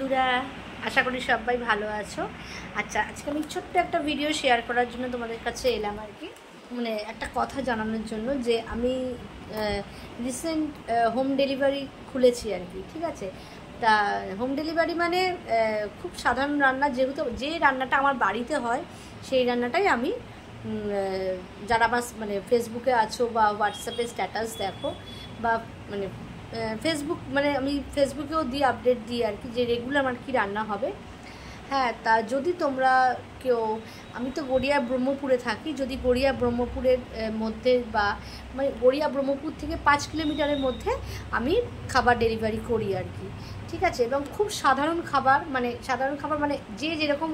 বন্ধুরা, আশা করি সবাই ভালো আছো। আচ্ছা, আজকে আমি ছোট্ট একটা ভিডিও শেয়ার করার জন্য তোমাদের কাছে এলাম আর কি। মানে একটা কথা জানানোর জন্য যে আমি রিসেন্ট হোম ডেলিভারি খুলেছি আর কি। ঠিক আছে, তা হোম ডেলিভারি মানে খুব সাধারণ রান্না, যেহেতু যে রান্নাটা আমার বাড়িতে হয় সেই রান্নাটাই আমি যারা আমার মানে ফেসবুকে আছো বা হোয়াটসঅ্যাপে স্ট্যাটাস দেখো বা মানে ফেসবুক, মানে আমি ফেসবুকেও দিই, আপডেট দিই আর কি, যে রেগুলার আমার কী রান্না হবে। হ্যাঁ, তা যদি তোমরা কেউ, আমি তো গড়িয়া ব্রহ্মপুরে থাকি, যদি গড়িয়া ব্রহ্মপুরের মধ্যে বা মানে গড়িয়া ব্রহ্মপুর থেকে 5 কিলোমিটারের মধ্যে আমি খাবার ডেলিভারি করি আর কি। ঠিক আছে, এবং খুব সাধারণ খাবার, মানে যে যেরকম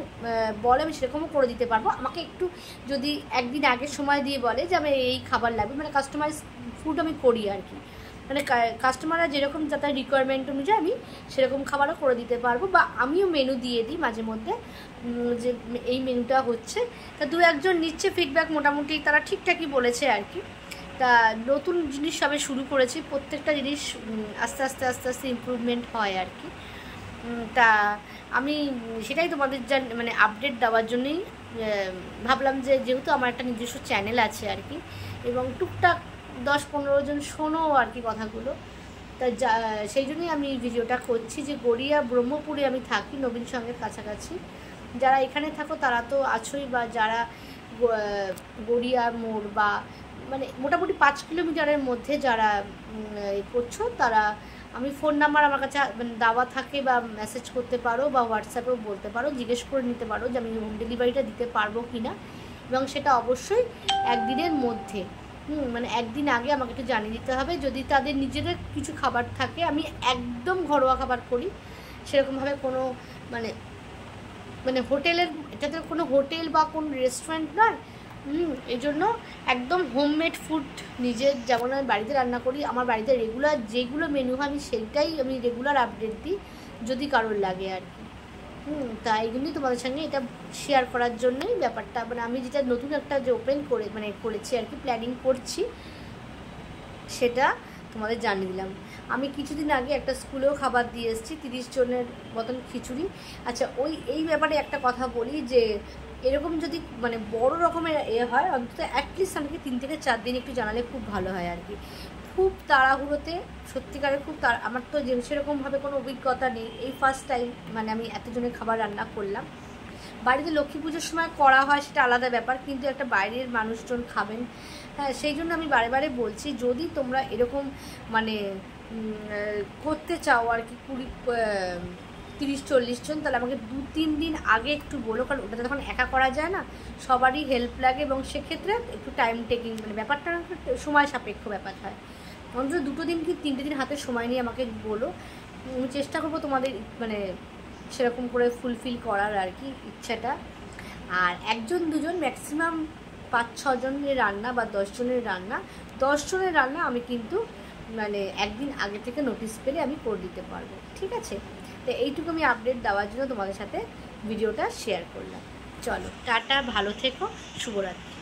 বলে আমি সেরকমও করে দিতে পারবো। আমাকে একটু যদি একদিন আগে সময় দিয়ে বলে যে আমি এই খাবার লাগবে, মানে কাস্টমাইজ ফুড আমি করি আর কি। মানে কাস্টমাররা যেরকম যাদের রিকোয়ারমেন্ট অনুযায়ী আমি সেরকম খাবারও করে দিতে পারবো, বা আমিও মেনু দিয়ে দিই মাঝে মধ্যে যে এই মেনুটা হচ্ছে। তা দু একজন নিচ্ছে ফিডব্যাক, মোটামুটি তারা ঠিকঠাকই বলেছে আর কি। তা নতুন জিনিস সবে শুরু করেছি, প্রত্যেকটা জিনিস আস্তে আস্তে ইমপ্রুভমেন্ট হয় আর কি। তা আমি সেটাই তোমাদের মানে আপডেট দেওয়ার জন্যই ভাবলাম যে যেহেতু আমার একটা নিজস্ব চ্যানেল আছে আর কি, এবং টুকটাক 10-15 জন শোনো আর কি কথাগুলো, তা সেই জন্যই আমি ভিডিওটা করছি। যে গড়িয়া ব্রহ্মপুরে আমি থাকি, নবীন সঙ্গের কাছাকাছি। যারা এখানে থাকো তারা তো আছোই, বা যারা গড়িয়া মোড় বা মানে মোটামুটি 5 কিলোমিটারের মধ্যে যারা করছো, তারা আমি ফোন নাম্বার আমার কাছে মানে দেওয়া থাকে, বা মেসেজ করতে পারো বা হোয়াটসঅ্যাপেও বলতে পারো, জিজ্ঞেস করে নিতে পারো যে আমি হোম ডেলিভারিটা দিতে পারবো কি না, এবং সেটা অবশ্যই একদিনের মধ্যে। মানে একদিন আগে আমাকে একটু জানিয়ে দিতে হবে। যদি তাদের নিজেদের কিছু খাবার থাকে, আমি একদম ঘরোয়া খাবার করি, সেরকমভাবে কোনো মানে মানে হোটেলের, এটাতে কোনো হোটেল বা কোনো রেস্টুরেন্ট নয়। এই জন্য একদম হোমমেড ফুড, নিজের যেমন আমি বাড়িতে রান্না করি, আমার বাড়িতে রেগুলার যেগুলো মেনু হয় আমি সেইটাই আমি রেগুলার আপডেট দিই যদি কারোর লাগে আর কি। তাই এই জন্যই তোমাদের সঙ্গে এটা শেয়ার করার জন্যই ব্যাপারটা, মানে আমি যেটা নতুন একটা যে ওপেন করে মানে করেছি আর কি, প্ল্যানিং করছি, সেটা তোমাদের জানিয়ে দিলাম। আমি কিছুদিন আগে একটা স্কুলেও খাবার দিয়ে এসেছি, 30 জনের মতন খিচুড়ি। আচ্ছা, এই ব্যাপারে একটা কথা বলি, যে এরকম যদি মানে বড় রকমের হয়, অন্তত অ্যাটলিস্ট আমাকে 3 থেকে 4 দিন একটু জানালে খুব ভালো হয় আর কি। খুব তাড়াহুড়োতে, সত্যিকারে খুব আমার তো যে সেরকমভাবে কোনো অভিজ্ঞতা নেই, এই ফার্স্ট টাইম মানে আমি এতজনের খাবার রান্না করলাম। বাড়িতে লক্ষ্মী পুজোর সময় করা হয় সেটা আলাদা ব্যাপার, কিন্তু একটা বাইরের মানুষজন খাবেন, হ্যাঁ, সেই জন্য আমি বারে বারে বলছি, যদি তোমরা এরকম মানে করতে চাও আর কি 30-40 জন, তাহলে আমাকে 2-3 দিন আগে একটু বলো, কারণ ওটা তখন একা করা যায় না, সবারই হেল্প লাগে, এবং সেক্ষেত্রে একটু টাইম টেকিং মানে ব্যাপারটা সময় সাপেক্ষ ব্যাপার হয়। অন্তত 2 দিন কি 3টে দিন হাতে সময় নিয়ে আমাকে বলো, আমি চেষ্টা করবো তোমাদের মানে সেরকম করে ফুলফিল করার আর কি ইচ্ছাটা। আর 1-2 জন ম্যাক্সিমাম 5-6 জনের রান্না বা 10 জনের রান্না, 10 জনের রান্না আমি কিন্তু মানে একদিন আগে থেকে নোটিস পেলে আমি করে দিতে পারবো। ঠিক আছে, তো এইটুকু আমি আপডেট দেওয়ার জন্য তোমাদের সাথে ভিডিওটা শেয়ার করলাম। চলো, টাটা, ভালো থেকো, শুভরাত্রি।